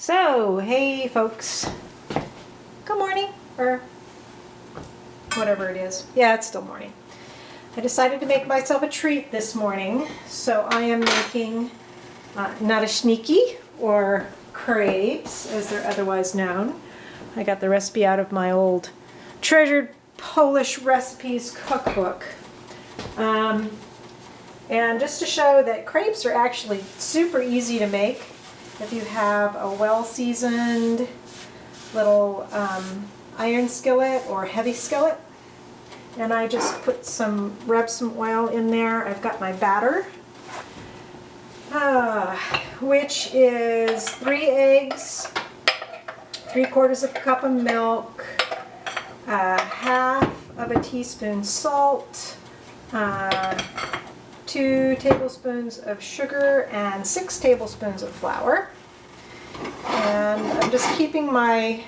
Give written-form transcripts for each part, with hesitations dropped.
So, hey folks, good morning, or whatever it is. Yeah, it's still morning. I decided to make myself a treat this morning, so I am making nataszniki, or crepes, as they're otherwise known. I got the recipe out of my old treasured Polish recipes cookbook. And just to show that crepes are actually super easy to make if you have a well-seasoned little iron skillet or heavy skillet. And I just rub some oil in there. I've got my batter, which is 3 eggs, 3/4 cup of milk, half of a teaspoon salt, 2 tablespoons of sugar, and 6 tablespoons of flour. And I'm just keeping my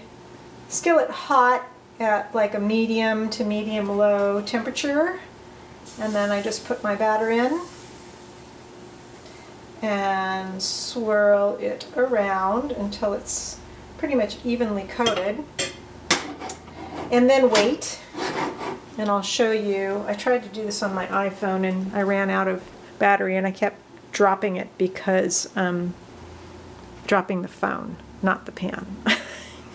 skillet hot at like a medium to medium-low temperature. And then I just put my batter in and swirl it around until it's pretty much evenly coated. And then wait. And I'll show you. I tried to do this on my iPhone and I ran out of battery and I kept dropping it because dropping the phone, not the pan.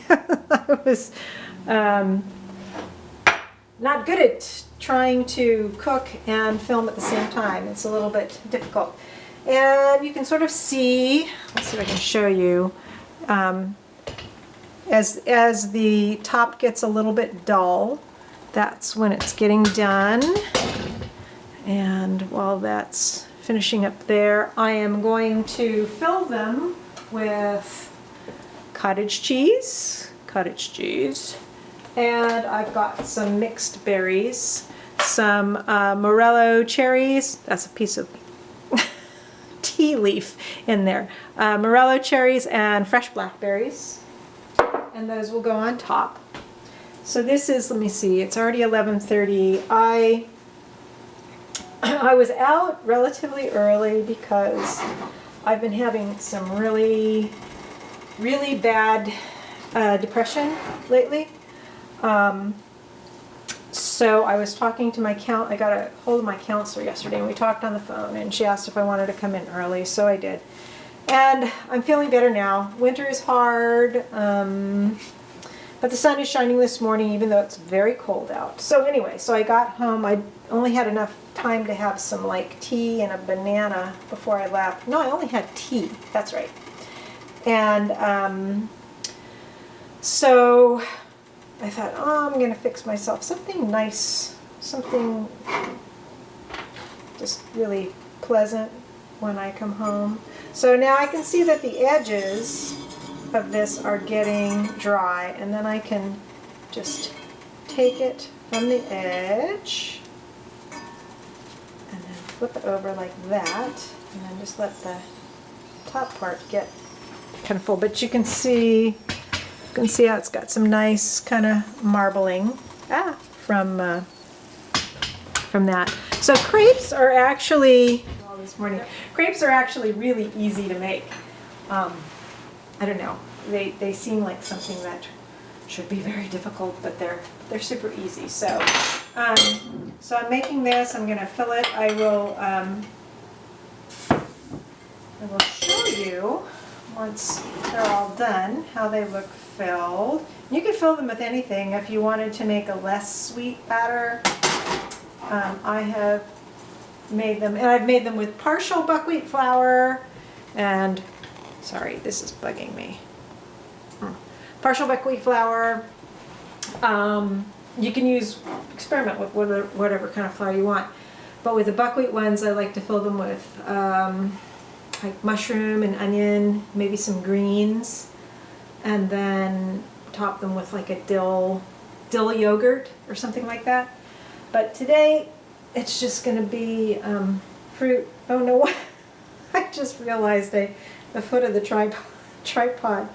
I was not good at trying to cook and film at the same time. It's a little bit difficult. And you can sort of see, let's see if I can show you, as the top gets a little bit dull, that's when it's getting done. And while that's finishing up there, I am going to fill them with cottage cheese, and I've got some mixed berries, some morello cherries, that's a piece of tea leaf in there, morello cherries and fresh blackberries, and those will go on top. So this is, let me see, it's already 11:30. I was out relatively early because I've been having some really bad depression lately. So I was talking to I got a hold of my counselor yesterday and we talked on the phone and she asked if I wanted to come in early, so I did. And I'm feeling better now. Winter is hard. But the sun is shining this morning, even though it's very cold out. So anyway, so I got home. I only had enough time to have some like tea and a banana before I left. No, I only had tea. That's right. And so I thought, oh, I'm going to fix myself something nice, something just really pleasant when I come home. So now I can see that the edges of this are getting dry, and then I can just take it from the edge and then flip it over like that, and then just let the top part get kind of full. But you can see how it's got some nice kind of marbling from that. So crepes are actually crepes are actually really easy to make. I don't know. They seem like something that should be very difficult, but they're super easy. So so I'm making this. I'm going to fill it. I will show you once they're all done how they look filled. You can fill them with anything. If you wanted to make a less sweet batter, I have made them, and I've made them with partial buckwheat flour and sorry, this is bugging me. Partial buckwheat flour. You can experiment with whatever kind of flour you want. But with the buckwheat ones, I like to fill them with like mushroom and onion, maybe some greens, and then top them with like a dill yogurt or something like that. But today, it's just going to be fruit. Oh no, I just realized the foot of the tripod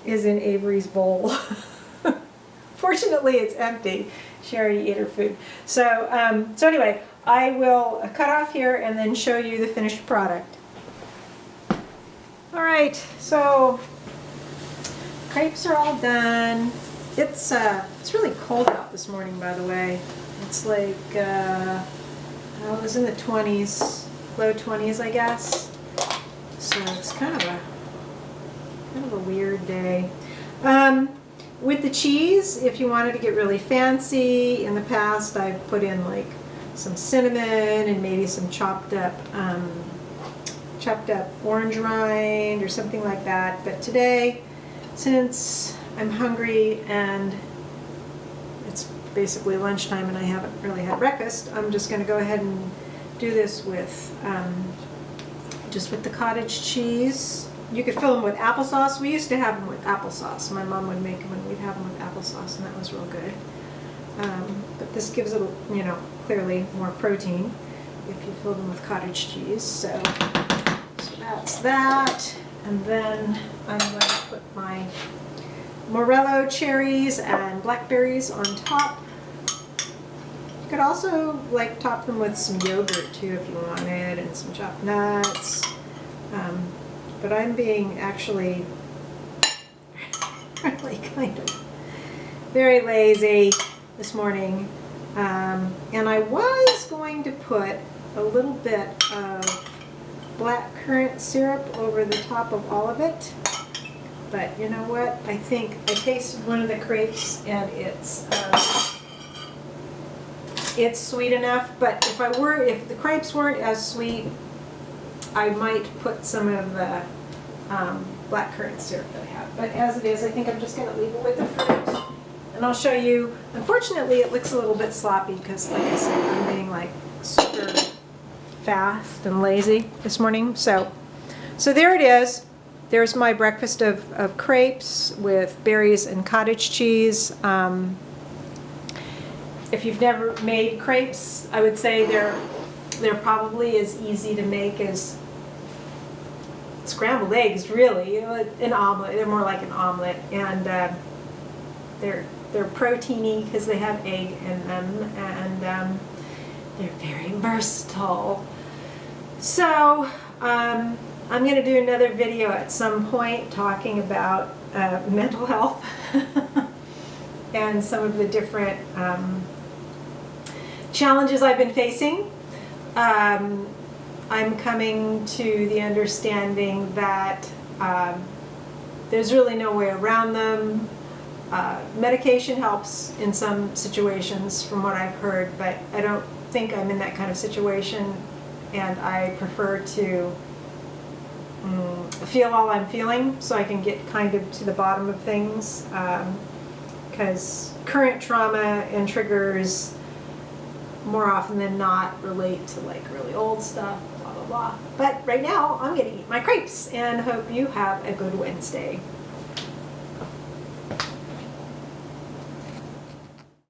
is in Avery's bowl. Fortunately, it's empty. She already ate her food. So, so anyway, I will cut off here and then show you the finished product. All right, so Crepes are all done. It's really cold out this morning, by the way. It's like it was in the 20s, low 20s, I guess. So it's kind of a weird day. With the cheese, if you wanted to get really fancy, in the past I've put in like some cinnamon and maybe some chopped up orange rind or something like that. But today, since I'm hungry and it's basically lunchtime and I haven't really had breakfast, I'm just going to go ahead and do this with just with the cottage cheese. You could fill them with applesauce. We used to have them with applesauce. My mom would make them and we'd have them with applesauce, and that was real good. But this gives it, you know, clearly more protein if you fill them with cottage cheese. So that's that. And then I'm going to put my morello cherries and blackberries on top. You could also like top them with some yogurt too if you wanted, and some chopped nuts. But I'm being actually really kind of very lazy this morning. And I was going to put a little bit of black currant syrup over the top of all of it. But you know what? I think I tasted one of the crepes and it's sweet enough. But if the crepes weren't as sweet, I might put some of the black currant syrup that I have. But as it is, I think I'm just going to leave it with the fruit. And I'll show you. Unfortunately, it looks a little bit sloppy because, like I said, I'm being like super fast and lazy this morning. So there it is. There's my breakfast of crepes with berries and cottage cheese. If you've never made crepes, I would say they're probably as easy to make as scrambled eggs, really. An omelet. They're more like an omelet, and they're proteiny because they have egg in them, and they're very versatile. So I'm going to do another video at some point talking about mental health and some of the different challenges I've been facing. I'm coming to the understanding that there's really no way around them. Medication helps in some situations from what I've heard, but I don't think I'm in that kind of situation, and I prefer to feel all I'm feeling so I can get kind of to the bottom of things, because current trauma and triggers more often than not relate to like really old stuff, blah blah blah. But right now I'm going to eat my crepes and hope you have a good Wednesday.